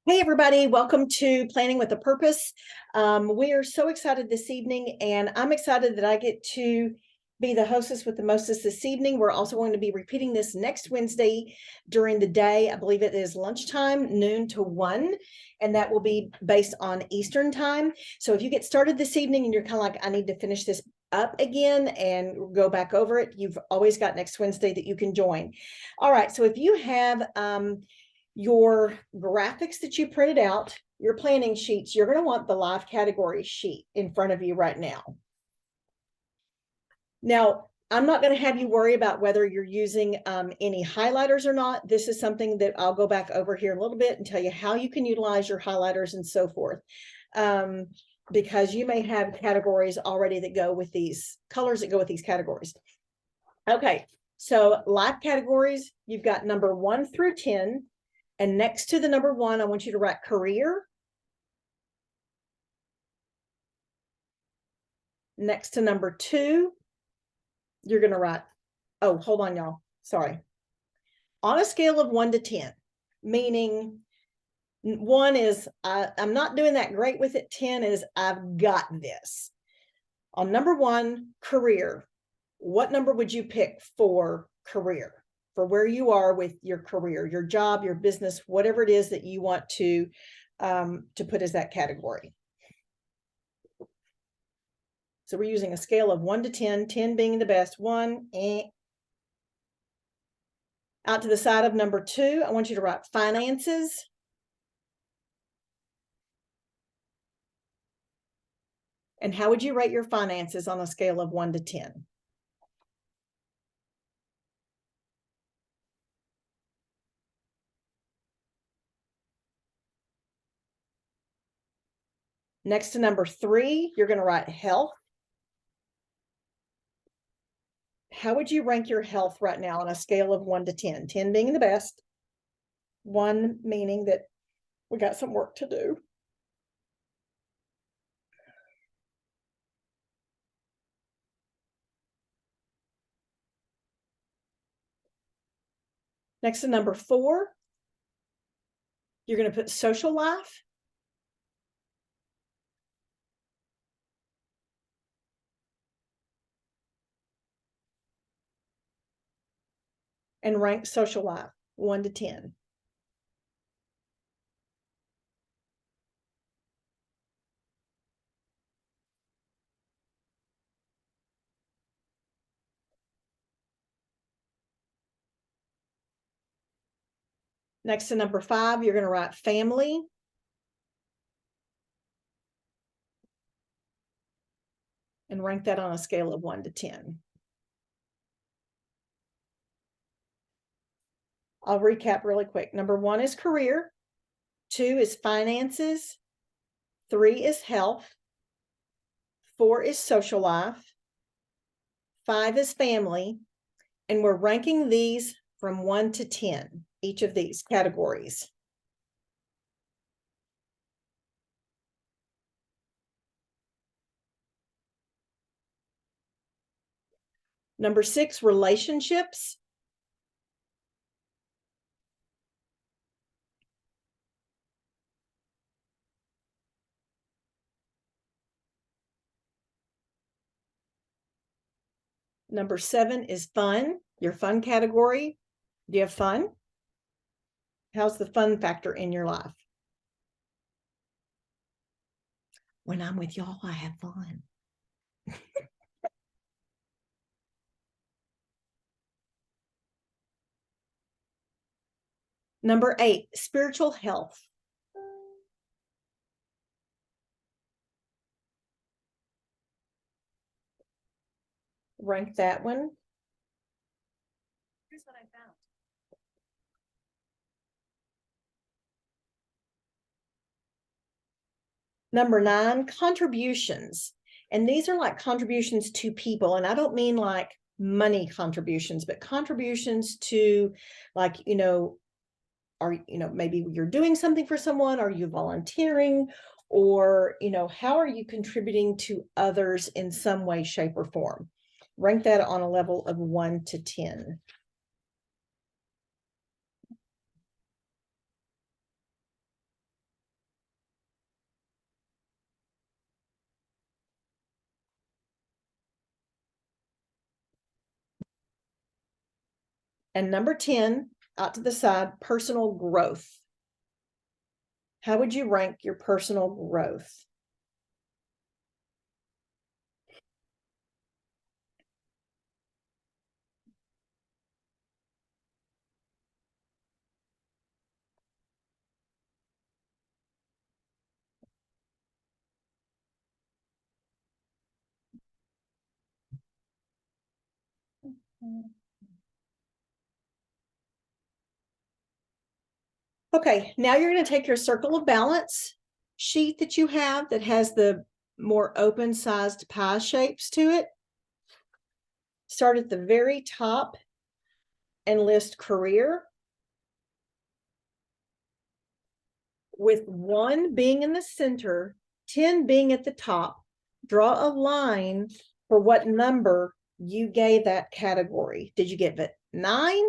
Hey, everybody, welcome to Planning with a Purpose. We are so excited this evening, and I'm excited that I get to be the hostess with the mostest this evening. We're also going to be repeating this next Wednesday during the day. I believe it is lunchtime, noon to 1, and that will be based on Eastern time. So if you get started this evening and you're kind of like, I need to finish this up again and go back over it, you've always got next Wednesday that you can join. All right, so if you have your graphics that you printed out, your planning sheets, you're going to want the live category sheet in front of you right now. Now, I'm not going to have you worry about whether you're using any highlighters or not. This is something that I'll go back over here in a little bit and tell you how you can utilize your highlighters and so forth. Because you may have categories already that go with these colors that go with these categories. Okay, so live categories, you've got number 1 through 10. And next to the number 1, I want you to write career. Next to number 2, you're going to write, oh, hold on, y'all. Sorry. On a scale of 1 to 10, meaning 1 is I'm not doing that great with it. 10 is I've got this. On number 1, career, what number would you pick for career? For where you are with your career, your job, your business, whatever it is that you want to put as that category. So we're using a scale of 1 to 10, 10 being the best. 1, Out to the side of number 2, I want you to write finances. And how would you rate your finances on a scale of 1 to 10? Next to number 3, you're going to write health. How would you rank your health right now on a scale of 1 to 10? 10 being the best, 1 meaning that we got some work to do. Next to number 4, you're going to put social life. And rank social life 1 to 10. Next to number 5, you're going to write family. And rank that on a scale of 1 to 10. I'll recap really quick. Number 1 is career. 2 is finances. 3 is health. 4 is social life. 5 is family. And we're ranking these from 1 to 10, each of these categories. Number 6, relationships. Number 7 is fun, your fun category. Do you have fun? How's the fun factor in your life? When I'm with y'all, I have fun. Number 8, spiritual health. Rank that one. Here's what I found. Number 9, contributions. And these are like contributions to people. And I don't mean like money contributions, but contributions to, like, maybe you're doing something for someone, are you volunteering, or, how are you contributing to others in some way, shape, or form? Rank that on a level of 1 to 10. And number 10, out to the side, personal growth. How would you rank your personal growth? Okay, now you're going to take your circle of balance sheet that you have that has the more open sized pie shapes to it. Start at the very top and list career, with 1 being in the center, 10 being at the top. Draw a line for what number you gave that category. Did you give it 9?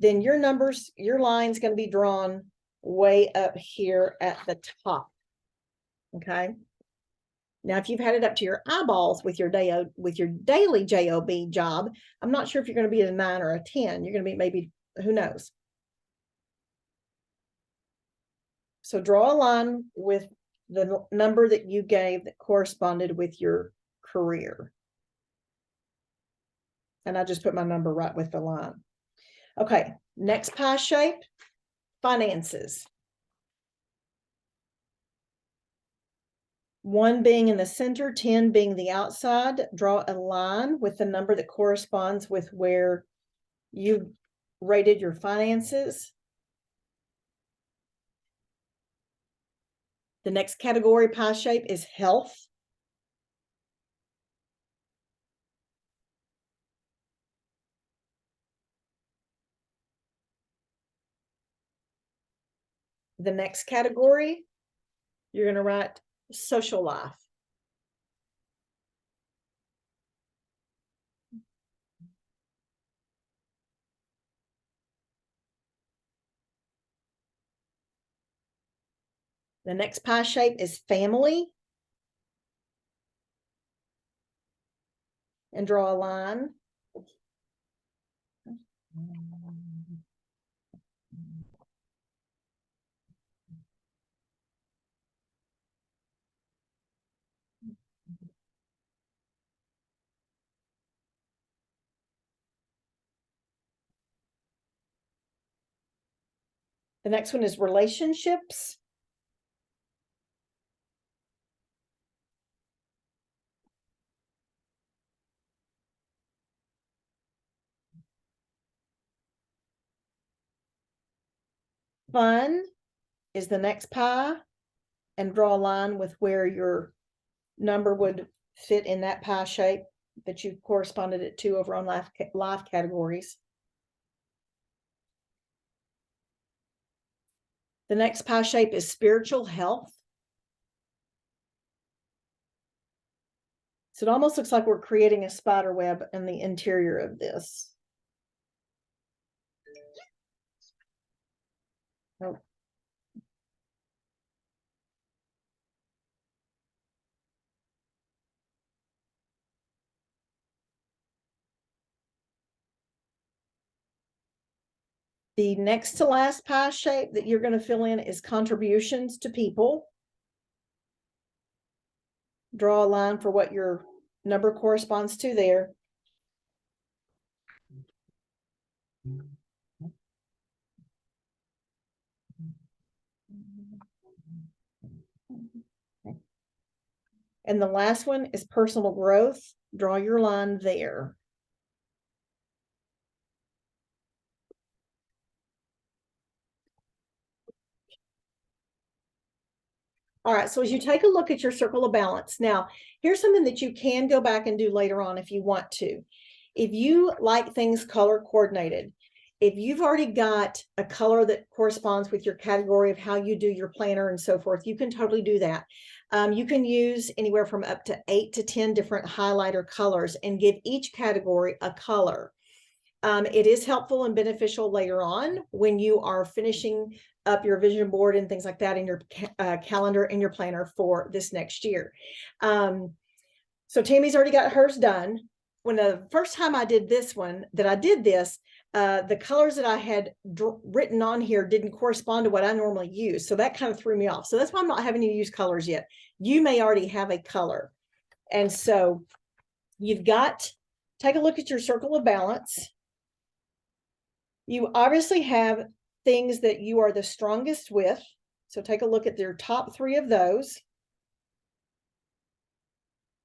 Then your line's going to be drawn way up here at the top. Okay. Now, if you've had it up to your eyeballs with your daily job job, I'm not sure if you're going to be at a 9 or a 10. You're going to be maybe, who knows? So draw a line with the number that you gave that corresponded with your career. And I just put my number right with the line. Okay, next pie shape, finances. 1 being in the center, 10 being the outside. Draw a line with the number that corresponds with where you rated your finances. The next category pie shape is health. The next category, you're going to write social life. The next pie shape is family. And draw a line. The next one is relationships. Fun is the next pie, and draw a line with where your number would fit in that pie shape that you corresponded it to over on life categories. The next pie shape is spiritual health. So it almost looks like we're creating a spider web in the interior of this. Oh. The next to last pie shape that you're going to fill in is contributions to people. Draw a line for what your number corresponds to there. And the last one is personal growth. Draw your line there. All right, so as you take a look at your circle of balance, now here's something that you can go back and do later on if you want to. If you like things color coordinated, if you've already got a color that corresponds with your category of how you do your planner and so forth, you can totally do that. You can use anywhere from up to 8 to 10 different highlighter colors and give each category a color. It is helpful and beneficial later on when you are finishing up your vision board and things like that in your calendar and your planner for this next year. So Tammy's already got hers done. When the first time I did this one, I did this, the colors that I had written on here didn't correspond to what I normally use. So that kind of threw me off. So that's why I'm not having you use colors yet. You may already have a color. And so you've got, take a look at your circle of balance. You obviously have things that you are the strongest with. So take a look at your top 3 of those.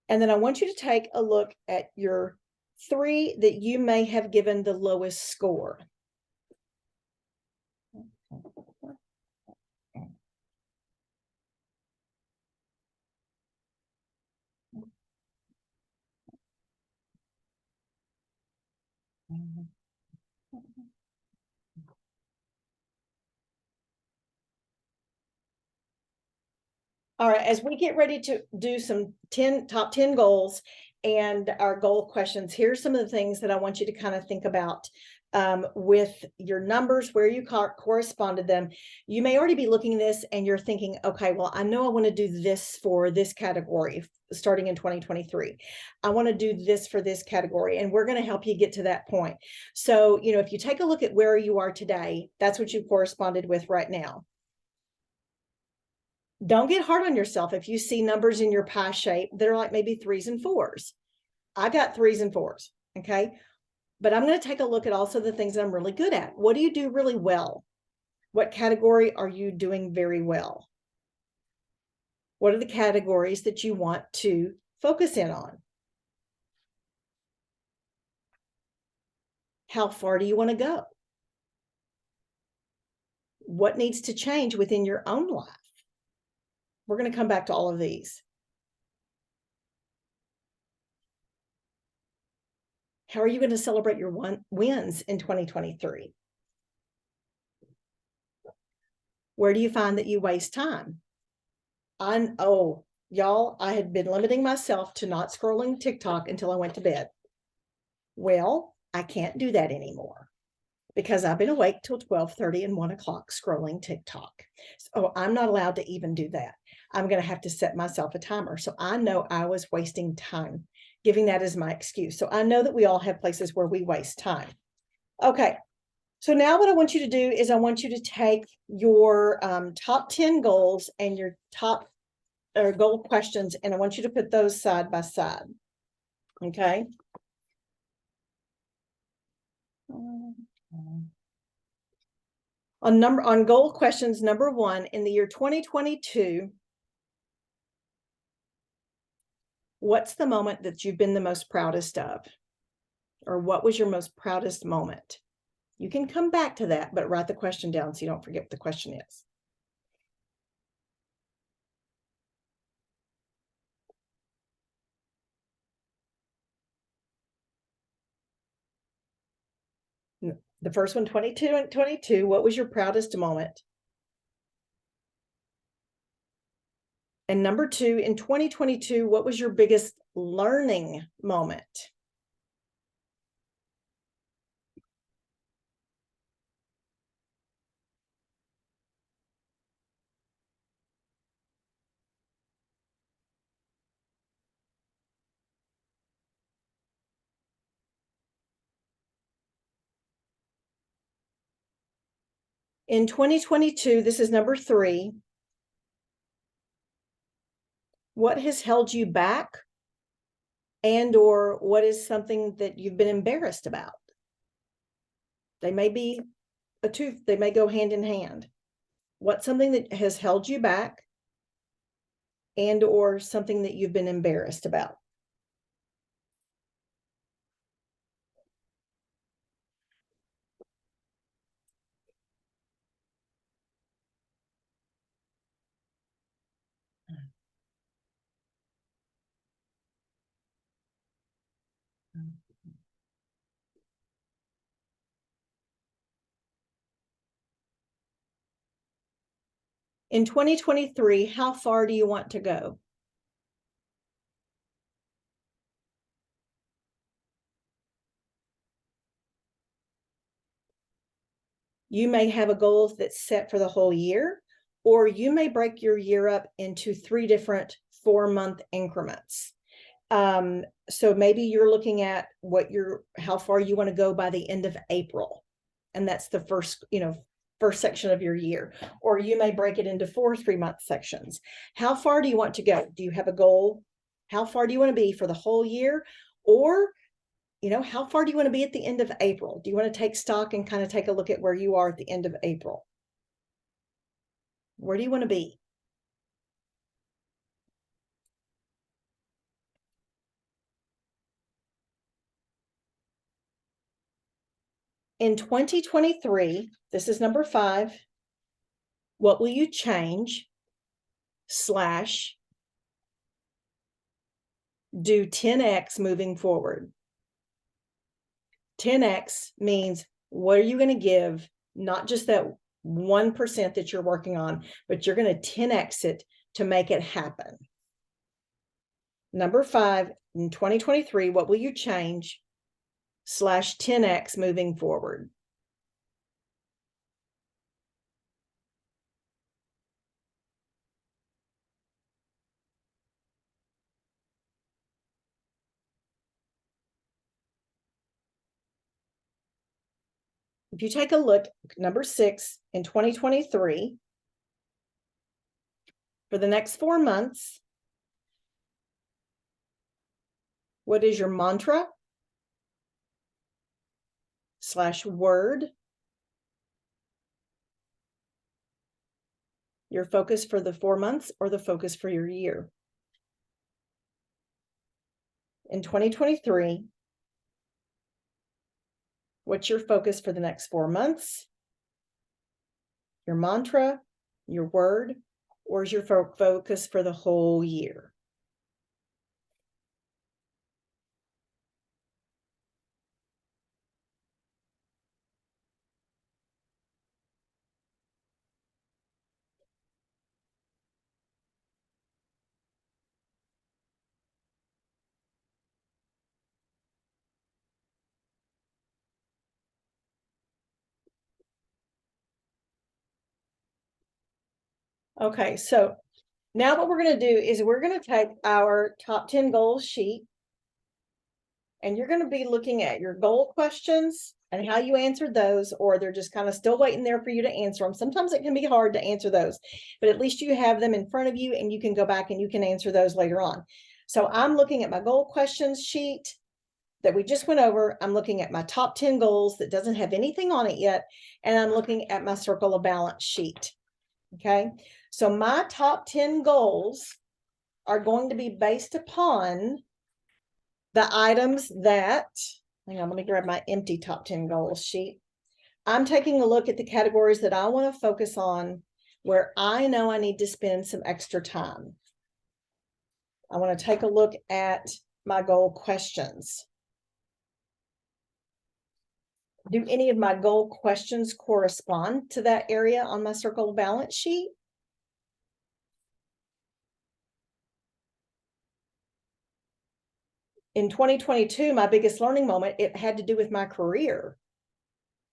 And then I want you to take a look at your 3 that you may have given the lowest score. All right, as we get ready to do some top 10 goals and our goal questions, here's some of the things that I want you to kind of think about with your numbers, where you corresponded them. You may already be looking at this and you're thinking, okay, well, I know I want to do this for this category starting in 2023. I want to do this for this category, and we're going to help you get to that point. So, you know, if you take a look at where you are today, that's what you corresponded with right now. Don't get hard on yourself if you see numbers in your pie shape that are like maybe 3s and 4s. I got 3s and 4s, okay? But I'm going to take a look at also the things that I'm really good at. What do you do really well? What category are you doing very well? What are the categories that you want to focus in on? How far do you want to go? What needs to change within your own life? We're going to come back to all of these. How are you going to celebrate your wins in 2023? Where do you find that you waste time? Y'all, I had been limiting myself to not scrolling TikTok until I went to bed. Well, I can't do that anymore because I've been awake till 12:30 and 1 o'clock scrolling TikTok. So I'm not allowed to even do that. I'm going to have to set myself a timer. So I know I was wasting time, giving that as my excuse. So I know that we all have places where we waste time. Okay. So now what I want you to do is I want you to take your top 10 goals and your top goal questions, and I want you to put those side by side. Okay. On goal questions number 1, in the year 2022, what's the moment that you've been the most proudest of? Or what was your most proudest moment? You can come back to that, but write the question down so you don't forget what the question is. The first one, 22, what was your proudest moment? And number 2, in 2022, what was your biggest learning moment? In 2022, this is number 3. What has held you back, and or what is something that you've been embarrassed about? They may be they may go hand in hand. What's something that has held you back, and or something that you've been embarrassed about? In 2023, how far do you want to go? You may have a goal that's set for the whole year, or you may break your year up into 3 different 4-month increments. So maybe you're looking at how far you want to go by the end of April. And that's the first section of your year. Or you may break it into 4 3-month sections. How far do you want to go? Do you have a goal? How far do you want to be for the whole year? Or, how far do you want to be at the end of April? Do you want to take stock and kind of take a look at where you are at the end of April? Where do you want to be? In 2023, this is number 5. What will you change / do 10x moving forward? 10x means what are you going to give, not just that 1% that you're working on, but you're going to 10x it to make it happen. Number 5, in 2023, what will you change / 10x moving forward? If you take a look, number 6, in 2023, for the next 4 months, what is your mantra / word, your focus for the 4 months or the focus for your year? In 2023, what's your focus for the next 4 months? Your mantra, your word, or is your focus for the whole year? Okay, so now what we're going to do is we're going to take our top 10 goals sheet, and you're going to be looking at your goal questions and how you answered those, or they're just kind of still waiting there for you to answer them. Sometimes it can be hard to answer those, but at least you have them in front of you and you can go back and you can answer those later on. So I'm looking at my goal questions sheet that we just went over. I'm looking at my top 10 goals that doesn't have anything on it yet, and I'm looking at my circle of balance sheet. Okay, so my top 10 goals are going to be based upon the items that, hang on, let me grab my empty top 10 goals sheet. I'm taking a look at the categories that I want to focus on where I know I need to spend some extra time. I want to take a look at my goal questions. Do any of my goal questions correspond to that area on my circle of balance sheet? In 2022, my biggest learning moment, it had to do with my career.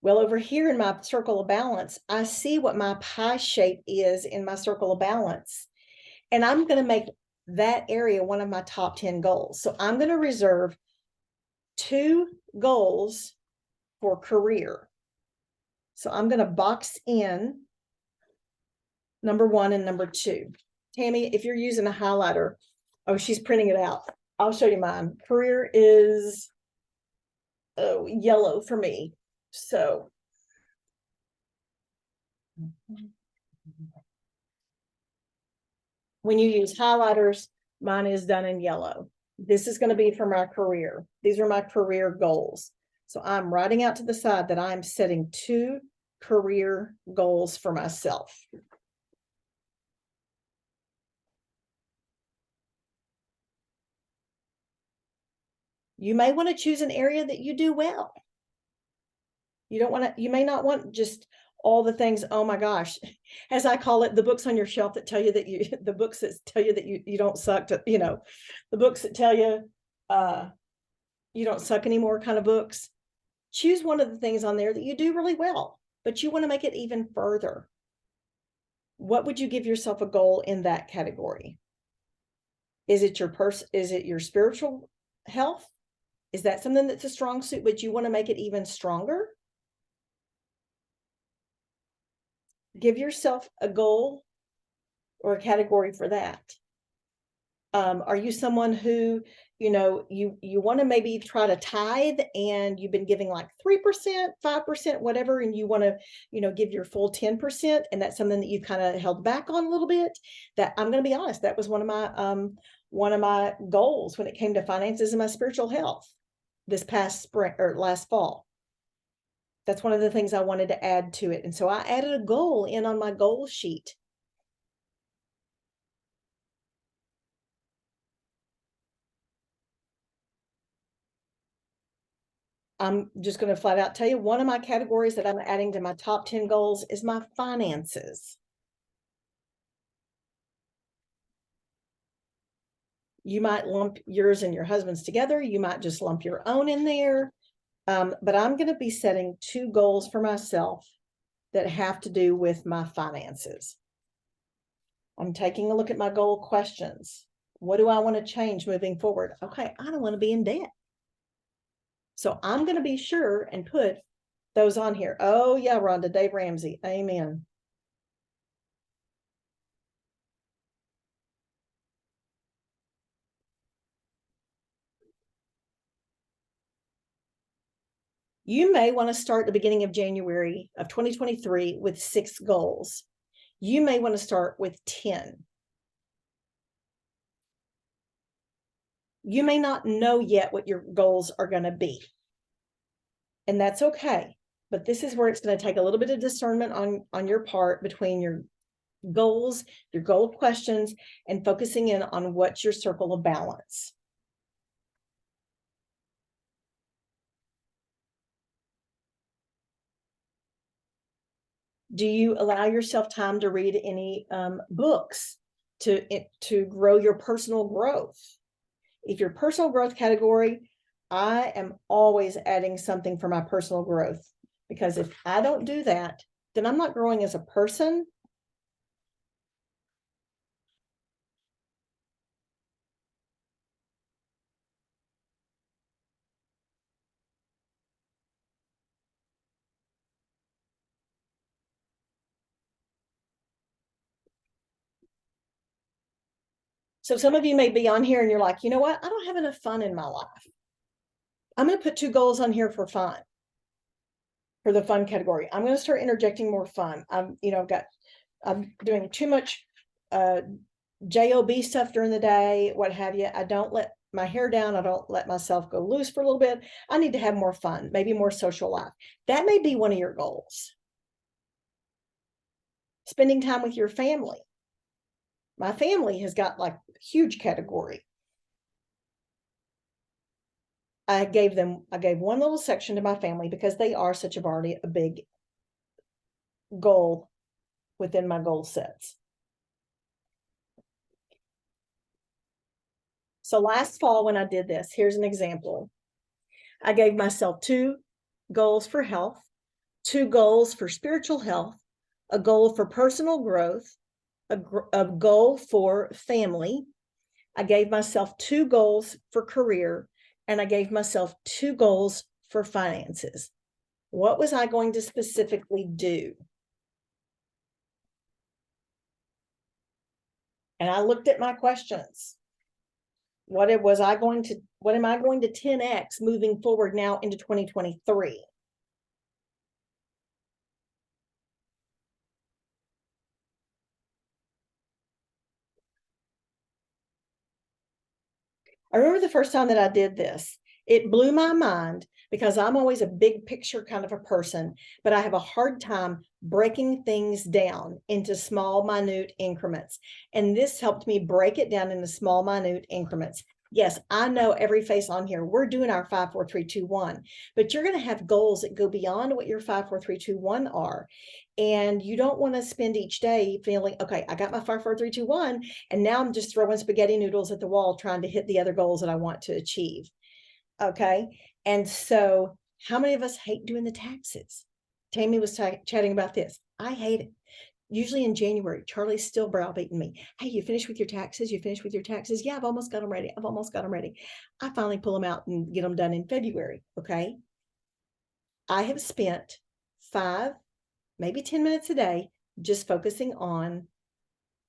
Well, over here in my circle of balance, I see what my pie shape is in my circle of balance. And I'm going to make that area one of my top 10 goals. So I'm going to reserve 2 goals for career. So I'm going to box in number 1 and number 2. Tammy, if you're using a highlighter, oh, she's printing it out. I'll show you mine. Career is yellow for me. So when you use highlighters, mine is done in yellow. This is going to be for my career. These are my career goals. So I'm writing out to the side that I'm setting 2 career goals for myself. You may want to choose an area that you do well. You may not want just all the things, oh my gosh, as I call it, the books on your shelf that tell you that the books that tell you that you don't suck, the books that tell you you don't suck anymore kind of books. Choose one of the things on there that you do really well, but you want to make it even further. What would you give yourself a goal in that category? Is it is it your spiritual health? Is that something that's a strong suit, but you want to make it even stronger? Give yourself a goal or a category for that. Are you someone who, you want to maybe try to tithe and you've been giving like 3%, 5%, whatever, and you want to, give your full 10%, and that's something that you kind of held back on a little bit? That, I'm going to be honest, that was one of my goals when it came to finances and my spiritual health this past spring or last fall. That's one of the things I wanted to add to it. And so I added a goal in on my goal sheet. I'm just going to flat out tell you, one of my categories that I'm adding to my top 10 goals is my finances. You might lump yours and your husband's together. You might just lump your own in there. But I'm going to be setting 2 goals for myself that have to do with my finances. I'm taking a look at my goal questions. What do I want to change moving forward? Okay, I don't want to be in debt. So I'm going to be sure and put those on here. Oh yeah, Rhonda, Dave Ramsey. Amen. You may want to start the beginning of January of 2023 with 6 goals. You may want to start with 10. You may not know yet what your goals are going to be. And that's okay. But this is where it's going to take a little bit of discernment on your part between your goals, your goal questions, and focusing in on what's your circle of balance. Do you allow yourself time to read any books to grow your personal growth? If your personal growth category, I am always adding something for my personal growth, because if I don't do that, then I'm not growing as a person. So some of you may be on here and you're like, you know what? I don't have enough fun in my life. I'm going to put 2 goals on here for fun, for the fun category. I'm going to start interjecting more fun. I'm doing too much job stuff during the day, what have you. I don't let my hair down. I don't let myself go loose for a little bit. I need to have more fun, maybe more social life. That may be one of your goals. Spending time with your family. My family has got like a huge category. I gave one little section to my family because they are such a big goal within my goal sets. So last fall when I did this, here's an example. I gave myself 2 goals for health, 2 goals for spiritual health, a goal for personal growth, a goal for family. I gave myself 2 goals for career, and I gave myself 2 goals for finances. What was I going to specifically do? And I looked at my questions. What am I going to 10x moving forward now into 2023? I remember the first time that I did this, it blew my mind because I'm always a big picture kind of a person, but I have a hard time breaking things down into small, minute increments. And this helped me break it down into small, minute increments. Yes, I know every face on here, we're doing our 5, 4, 3, 2, 1, but you're going to have goals that go beyond what your 5, 4, 3, 2, 1 are. And you don't want to spend each day feeling, okay, I got my 5, 4, 3, 2, 1, and now I'm just throwing spaghetti noodles at the wall trying to hit the other goals that I want to achieve. Okay. And so how many of us hate doing the taxes? Tammy was chatting about this. I hate it. Usually in January, Charlie's still browbeating me. Hey, you finished with your taxes? You finished with your taxes? Yeah, I've almost got them ready. I've almost got them ready. I finally pull them out and get them done in February. Okay. I have spent 5, maybe 10 minutes a day just focusing on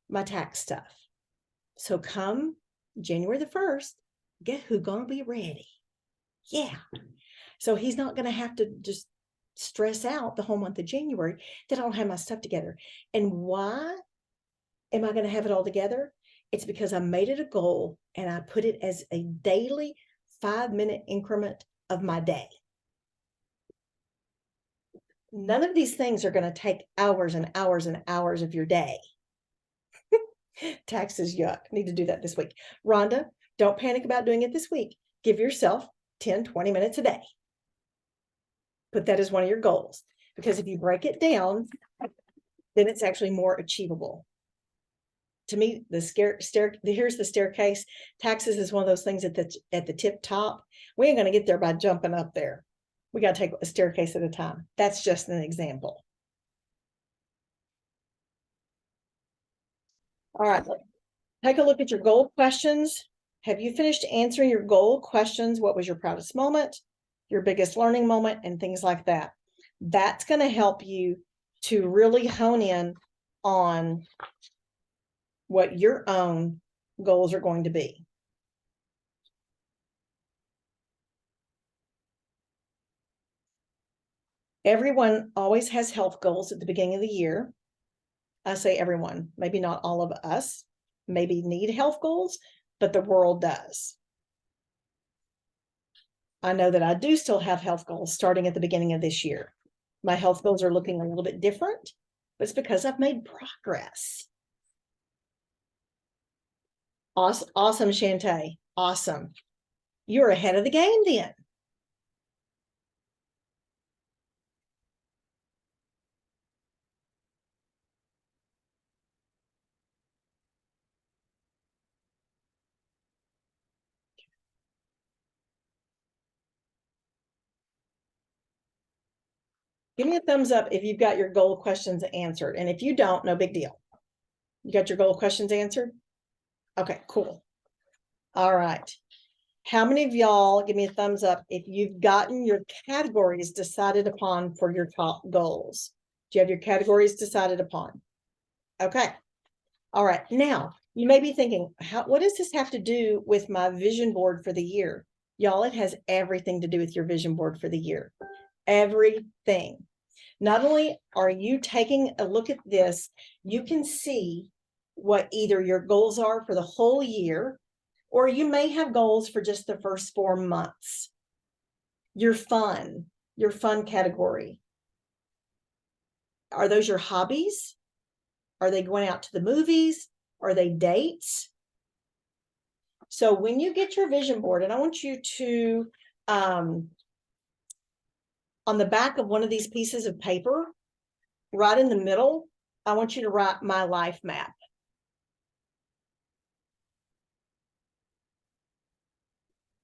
my tax stuff. So come January the 1st, guess who's going to be ready? Yeah. So he's not going to have to just stress out the whole month of January that I don't have my stuff together. And why am I going to have it all together? It's because I made it a goal and I put it as a daily 5-minute increment of my day. None of these things are going to take hours and hours and hours of your day. Taxes, yuck. Need to do that this week. Rhonda, don't panic about doing it this week. Give yourself 10, 20 minutes a day. Put that as one of your goals, because if you break it down, then it's actually more achievable. To me, here's the staircase. Taxes is one of those things at the tip top. We ain't going to get there by jumping up there. We got to take a staircase at a time. That's just an example. All right, take a look at your goal questions. Have you finished answering your goal questions? What was your proudest moment, your biggest learning moment, and things like that? That's going to help you to really hone in on what your own goals are going to be. Everyone always has health goals at the beginning of the year. I say everyone, maybe not all of us, maybe need health goals, but the world does. I know that I do still have health goals starting at the beginning of this year. My health goals are looking a little bit different, but it's because I've made progress. Awesome, Shantae. Awesome. You're ahead of the game then. Give me a thumbs up if you've got your goal questions answered. And if you don't, no big deal. You got your goal questions answered? Okay, cool. All right. How many of y'all, give me a thumbs up if you've gotten your categories decided upon for your top goals? Do you have your categories decided upon? Okay. All right. Now, you may be thinking, what does this have to do with my vision board for the year? Y'all, it has everything to do with your vision board for the year. Everything. Not only are you taking a look at this, you can see what either your goals are for the whole year, or you may have goals for just the first 4 months. Your fun category. Are those your hobbies? Are they going out to the movies? Are they dates? So when you get your vision board, and I want you to, on the back of one of these pieces of paper, right in the middle, I want you to write my life map.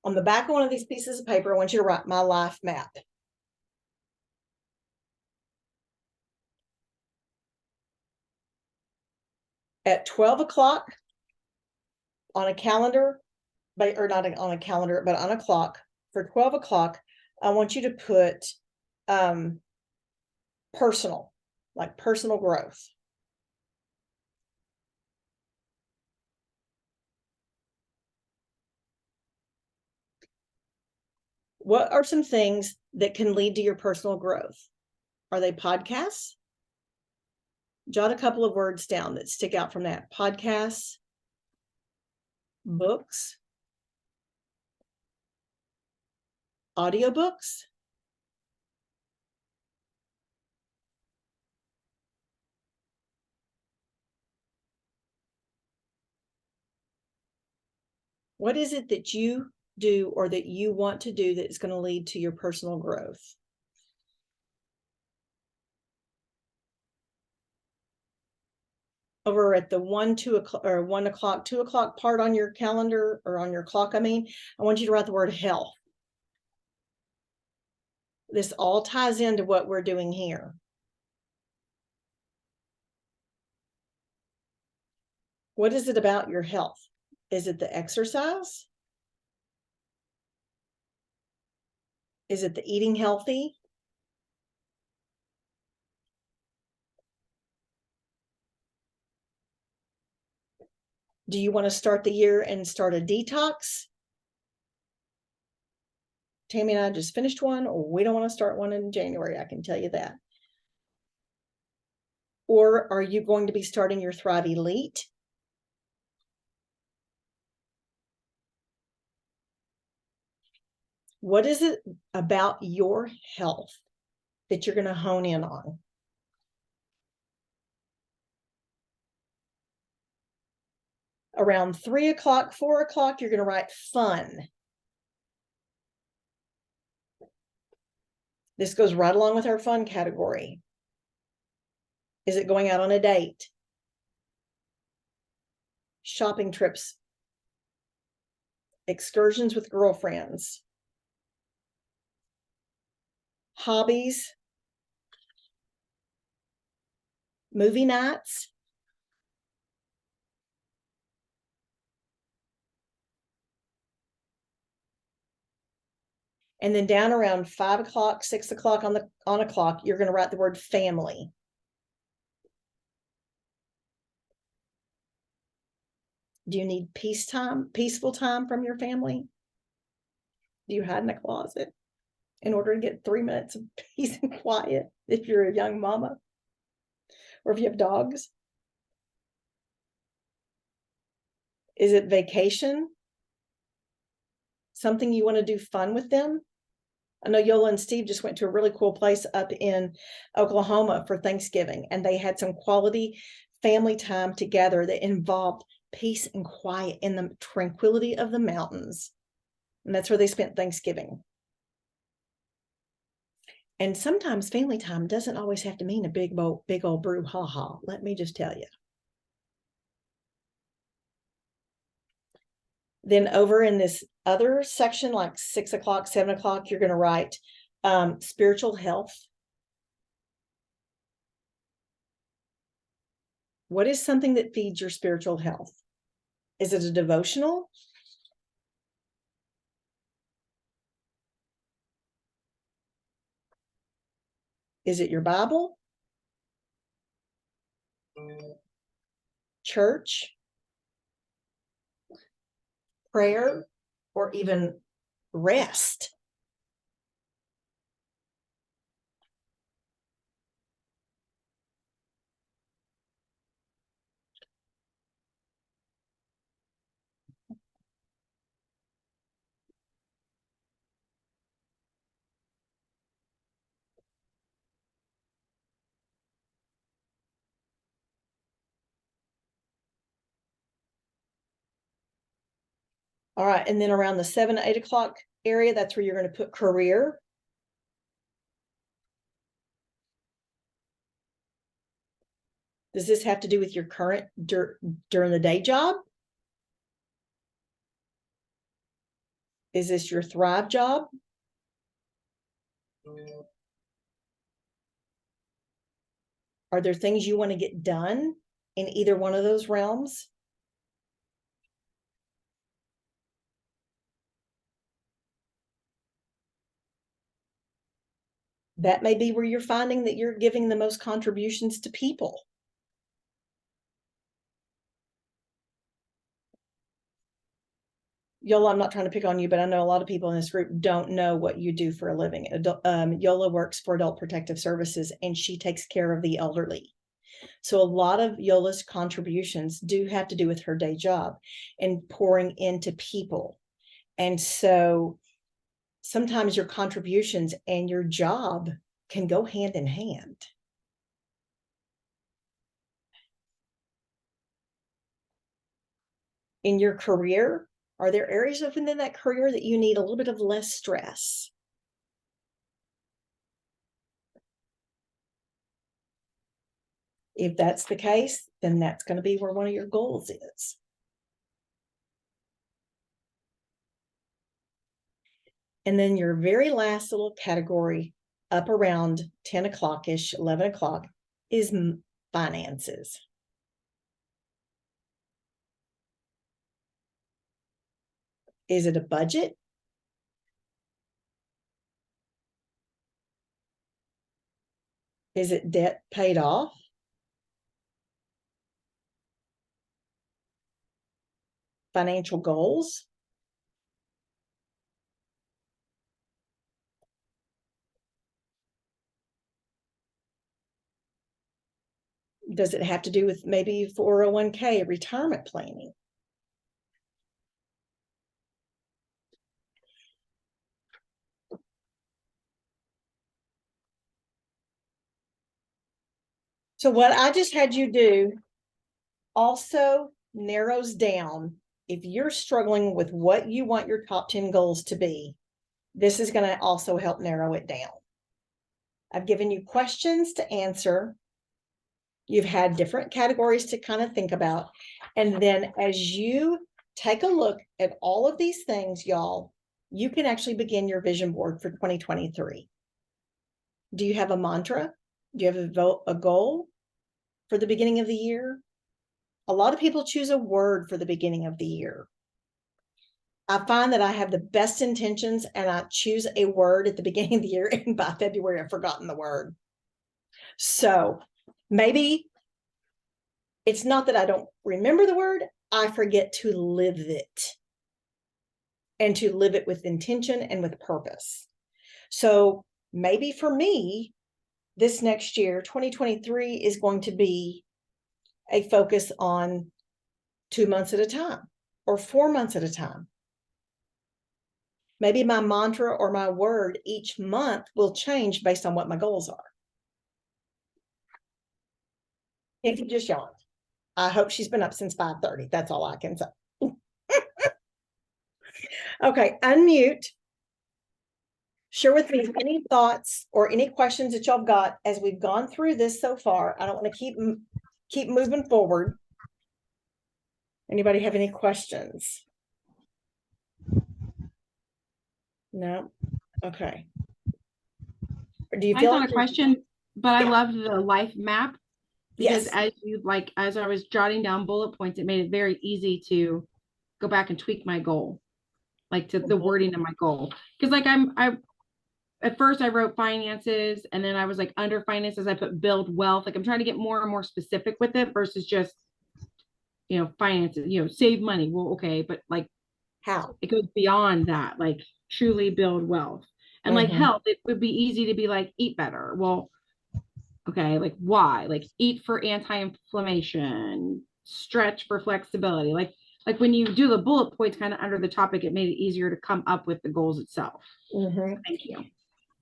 On the back of one of these pieces of paper, I want you to write my life map. At 12 o'clock on a calendar, or not on a calendar, but on a clock, for 12 o'clock, I want you to put personal, like personal growth. What are some things that can lead to your personal growth? Are they podcasts? Jot a couple of words down that stick out from that. Podcasts, books, audiobooks, what is it that you do or that you want to do that is going to lead to your personal growth? Over at the 1, 2 o'clock or 1 o'clock, 2 o'clock part on your calendar, or on your clock, I want you to write the word health. This all ties into what we're doing here. What is it about your health? Is it the exercise? Is it the eating healthy? Do you want to start the year and start a detox? Tammy and I just finished one, or we don't want to start one in January, I can tell you that. Or are you going to be starting your Thrive Elite? What is it about your health that you're going to hone in on? Around 3 o'clock, 4 o'clock, you're going to write fun. This goes right along with our fun category. Is it going out on a date? Shopping trips? Excursions with girlfriends? Hobbies? Movie nights? And then down around 5 o'clock, 6 o'clock on a clock, you're going to write the word family. Do you need peaceful time from your family? Do you hide in a closet in order to get 3 minutes of peace and quiet if you're a young mama? Or if you have dogs? Is it vacation? Something you want to do fun with them? I know Yola and Steve just went to a really cool place up in Oklahoma for Thanksgiving, and they had some quality family time together that involved peace and quiet in the tranquility of the mountains. And that's where they spent Thanksgiving. And sometimes family time doesn't always have to mean a big old brouhaha. Let me just tell you. Then over in this other section, like 6 o'clock, 7 o'clock, you're going to write spiritual health. What is something that feeds your spiritual health? Is it a devotional? Is it your Bible? Church? Prayer? Or even rest? All right, and then around the 7, 8 o'clock area, that's where you're going to put career. Does this have to do with your current during the day job? Is this your Thrive job? Are there things you want to get done in either one of those realms? That may be where you're finding that you're giving the most contributions to people. Yola, I'm not trying to pick on you, but I know a lot of people in this group don't know what you do for a living. Yola works for Adult Protective Services, and she takes care of the elderly. So a lot of Yola's contributions do have to do with her day job and pouring into people. And so sometimes your contributions and your job can go hand in hand. In your career, are there areas within that career that you need a little bit of less stress? If that's the case, then that's going to be where one of your goals is. And then your very last little category up around 10 o'clock-ish, 11 o'clock is finances. Is it a budget? Is it debt paid off? Financial goals? Does it have to do with maybe 401k, retirement planning? So what I just had you do also narrows down, if you're struggling with what you want your top 10 goals to be, this is going to also help narrow it down. I've given you questions to answer. You've had different categories to kind of think about. And then as you take a look at all of these things, y'all, you can actually begin your vision board for 2023. Do you have a mantra? Do you have a goal for the beginning of the year? A lot of people choose a word for the beginning of the year. I find that I have the best intentions and I choose a word at the beginning of the year, and by February, I've forgotten the word. So maybe it's not that I don't remember the word, I forget to live it, and to live it with intention and with purpose. So maybe for me, this next year, 2023, is going to be a focus on 2 months at a time or 4 months at a time. Maybe my mantra or my word each month will change based on what my goals are. If you just yawned, I hope she's been up since 5:30. That's all I can say. Okay, unmute. Share with me any thoughts or any questions that y'all got as we've gone through this so far. I don't want to keep moving forward. Anybody have any questions? No? Okay. Do you I feel got like a question, but Yeah. I loved the life map because Yes. as I was jotting down bullet points, it made it very easy to go back and tweak my goal, like to the wording of my goal. Because I at first I wrote finances, and then I was like under finances, I put build wealth. Like I'm trying to get more and more specific with it versus just, finances, save money. Well, okay, but like How? it goes beyond that, like truly build wealth. And like health, it would be easy to be like eat better. Well, okay, like why? Like eat for anti-inflammation, stretch for flexibility. Like when you do the bullet points kind of under the topic, it made it easier to come up with the goals itself. Thank you.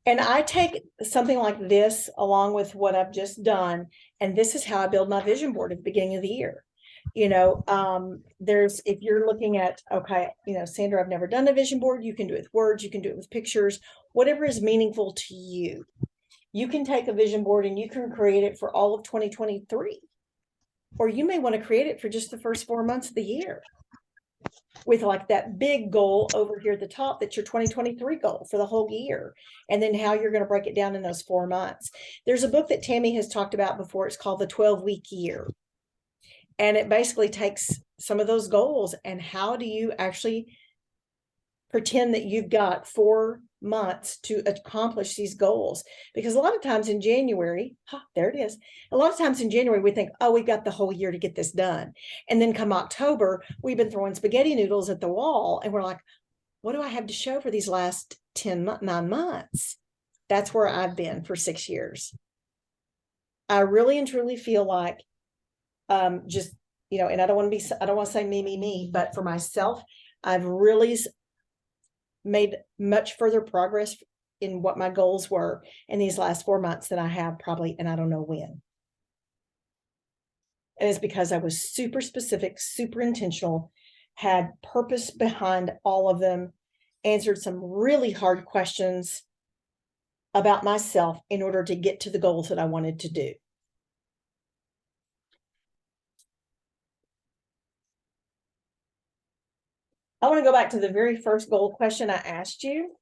And I take something like this along with what I've just done, and this is how I build my vision board at the beginning of the year. If you're looking at, okay, Sandra, I've never done a vision board. You can do it with words, you can do it with pictures, whatever is meaningful to you. You can take a vision board and you can create it for all of 2023. Or you may want to create it for just the first 4 months of the year, with like that big goal over here at the top that's your 2023 goal for the whole year, and then how you're going to break it down in those 4 months. There's a book that Tammy has talked about before. It's called The 12-Week Year, and it basically takes some of those goals and how do you actually pretend that you've got 4 months to accomplish these goals. Because a lot of times in January, there it is. A lot of times in January, we think, oh, we've got the whole year to get this done. And then come October, we've been throwing spaghetti noodles at the wall. And we're like, what do I have to show for these last 9 months? That's where I've been for 6 years. I really and truly feel like just, and I don't want to say me, but for myself, I've really made much further progress in what my goals were in these last 4 months than I have probably, and I don't know when. And it's because I was super specific, super intentional, had purpose behind all of them, answered some really hard questions about myself in order to get to the goals that I wanted to do. I want to go back to the very first goal question I asked you.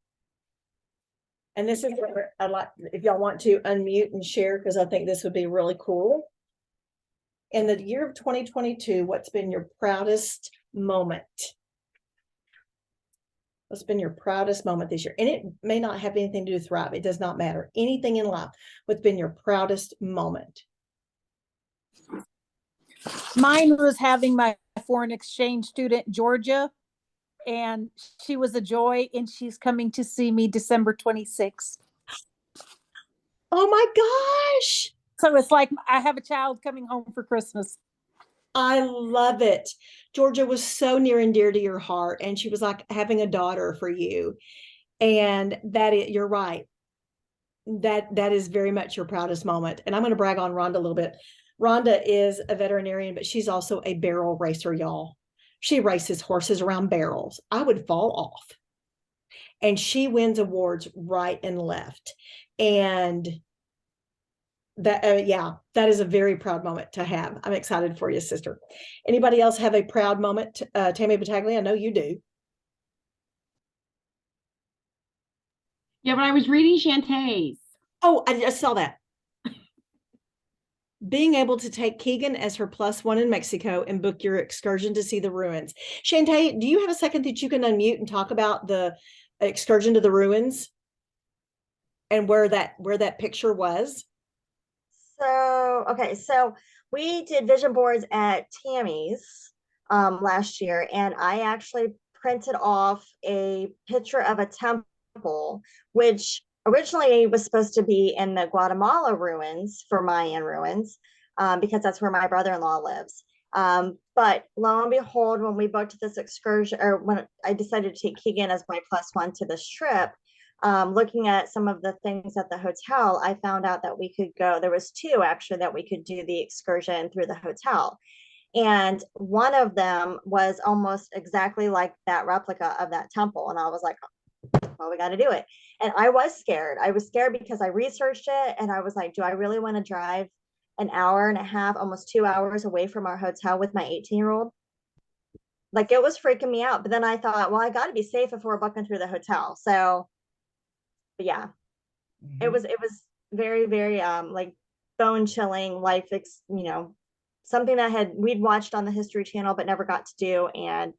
And this is where I'd like, if y'all want to unmute and share, because I think this would be really cool. In the year of 2022, what's been your proudest moment? What's been your proudest moment this year? And it may not have anything to do with Thrive. It does not matter. Anything in life. What's been your proudest moment? Mine was having my foreign exchange student, Georgia, and she was a joy, and she's coming to see me December 26th. Oh my gosh. So it's like I have a child coming home for Christmas. I love it. Georgia was so near and dear to your heart, and she was like having a daughter for you. And you're right. That is very much your proudest moment. And I'm going to brag on Rhonda a little bit. Rhonda is a veterinarian, but she's also a barrel racer, y'all. She races horses around barrels. I would fall off. And she wins awards right and left. And that, yeah, that is a very proud moment to have. I'm excited for you, sister. Anybody else have a proud moment? Tammy Battaglia, I know you do. Yeah, but I was reading Shantae's. Oh, I just saw that. Being able to take Keegan as her +1 in Mexico and book your excursion to see the ruins. Shantae, do you have a second that you can unmute and talk about the excursion to the ruins and where that picture was? So we did vision boards at Tammy's last year, and I actually printed off a picture of a temple, which originally was supposed to be in the Guatemala ruins for Mayan ruins, because that's where my brother-in-law lives. But lo and behold, when we booked this excursion, or when I decided to take Keegan as my +1 to this trip, looking at some of the things at the hotel, I found out that we could go. There was two actually that we could do the excursion through the hotel. And one of them was almost exactly like that replica of that temple. And I was like, well, we got to do it. And I was scared. I was scared because I researched it and I was like, do I really want to drive an hour and a half, almost 2 hours away from our hotel with my 18-year-old? Like, it was freaking me out. But then I thought, well, I got to be safe if we're booking through the hotel. So but yeah, it was very, very like bone chilling something that we'd watched on the History Channel but never got to do. And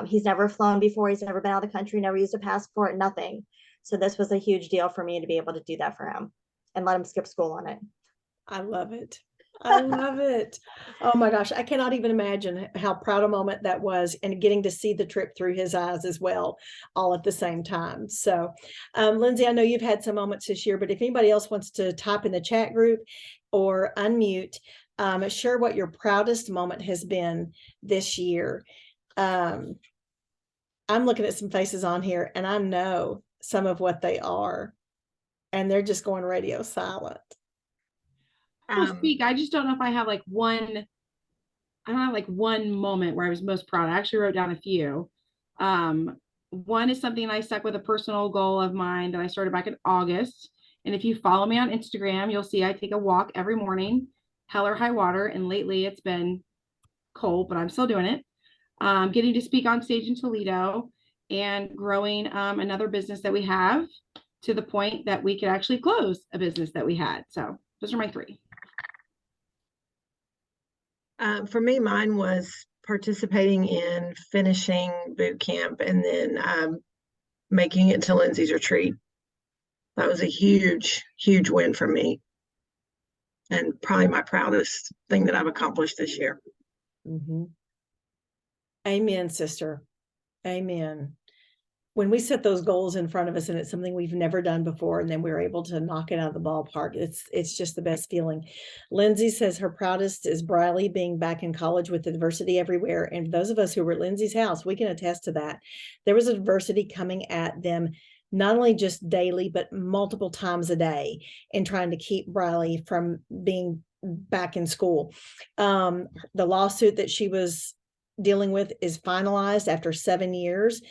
he's never flown before, he's never been out of the country, never used a passport, nothing. So this was a huge deal for me to be able to do that for him and let him skip school on it. I love it. I love it. Oh my gosh. I cannot even imagine how proud a moment that was, and getting to see the trip through his eyes as well, all at the same time. So, Lindsay, I know you've had some moments this year, but if anybody else wants to type in the chat group or unmute, share what your proudest moment has been this year. I'm looking at some faces on here and I know some of what they are, and they're just going radio silent. Speak. I just don't know if I have I don't have one moment where I was most proud. I actually wrote down a few. One is something I stuck with, a personal goal of mine that I started back in August. And if you follow me on Instagram, you'll see I take a walk every morning, hell or high water. And lately it's been cold, but I'm still doing it. Getting to speak on stage in Toledo and growing another business that we have to the point that we could actually close a business that we had. So those are my three. For me, mine was participating in finishing boot camp and then making it to Lindsay's retreat. That was a huge, huge win for me, and probably my proudest thing that I've accomplished this year. Mm-hmm. Amen, sister. Amen. When we set those goals in front of us and it's something we've never done before, and then we're able to knock it out of the ballpark, it's just the best feeling. Lindsay says her proudest is Briley being back in college with the diversity everywhere. And those of us who were at Lindsay's house, we can attest to that. There was a diversity coming at them, not only just daily, but multiple times a day, in trying to keep Briley from being back in school. The lawsuit that she was dealing with is finalized after 7 years.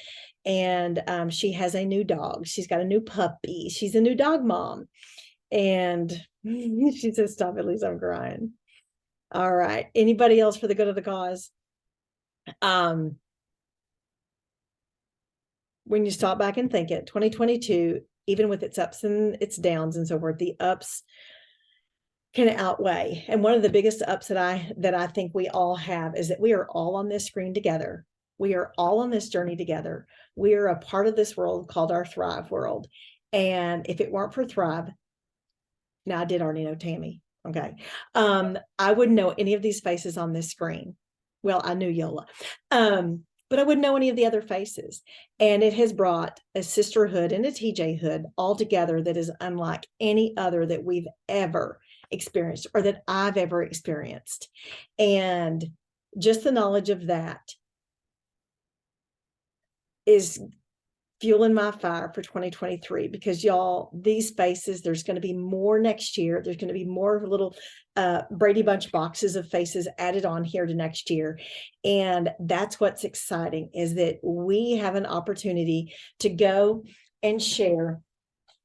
And she has a new dog. She's got a new puppy. She's a new dog mom. And she says, stop, at least I'm crying. All right. Anybody else for the good of the cause? When you stop back and think it, 2022, even with its ups and its downs and so forth, the ups can outweigh. And one of the biggest ups that I think we all have is that we are all on this screen together. We are all on this journey together. We are a part of this world called our Thrive world. And if it weren't for Thrive, now I did already know Tammy. Okay. I wouldn't know any of these faces on this screen. Well, I knew Yola. But I wouldn't know any of the other faces. And it has brought a sisterhood and a TJ hood all together that is unlike any other that we've ever experienced or that I've ever experienced. And just the knowledge of that is fueling my fire for 2023, because y'all, these faces, there's going to be more next year. There's going to be more little Brady Bunch boxes of faces added on here to next year. And that's what's exciting, is that we have an opportunity to go and share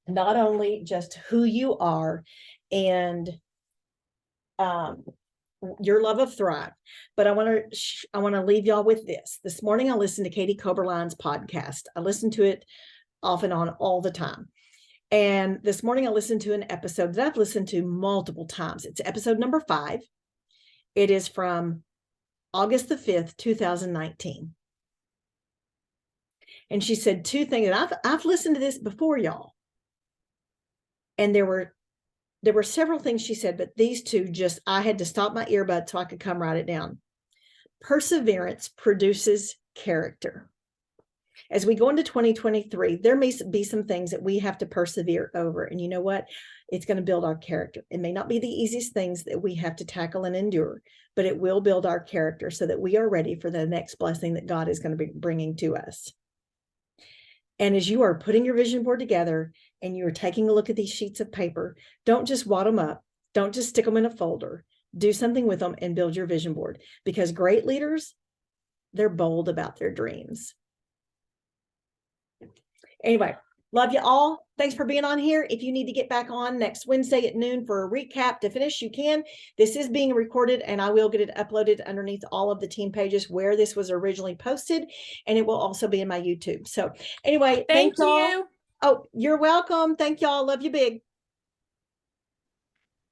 not only just who you are and your love of Thrive, but I want to leave y'all with this. This morning, I listened to Katie Coberline's podcast. I listen to it off and on all the time. And this morning, I listened to an episode that I've listened to multiple times. It's episode number 5. It is from August the 5th, 2019. And she said 2 things, and I've listened to this before, y'all. And there were several things she said, but these 2 just, I had to stop my earbud so I could come write it down. Perseverance produces character. As we go into 2023, there may be some things that we have to persevere over. And you know what? It's going to build our character. It may not be the easiest things that we have to tackle and endure, but it will build our character so that we are ready for the next blessing that God is going to be bringing to us. And as you are putting your vision board together and you're taking a look at these sheets of paper, don't just wad them up. Don't just stick them in a folder. Do something with them and build your vision board, because great leaders, they're bold about their dreams. Anyway, love you all. Thanks for being on here. If you need to get back on next Wednesday at noon for a recap to finish, you can. This is being recorded, and I will get it uploaded underneath all of the team pages where this was originally posted, and it will also be in my YouTube. So anyway, Thank y'all. you. Oh, you're welcome. Thank y'all. Love you big.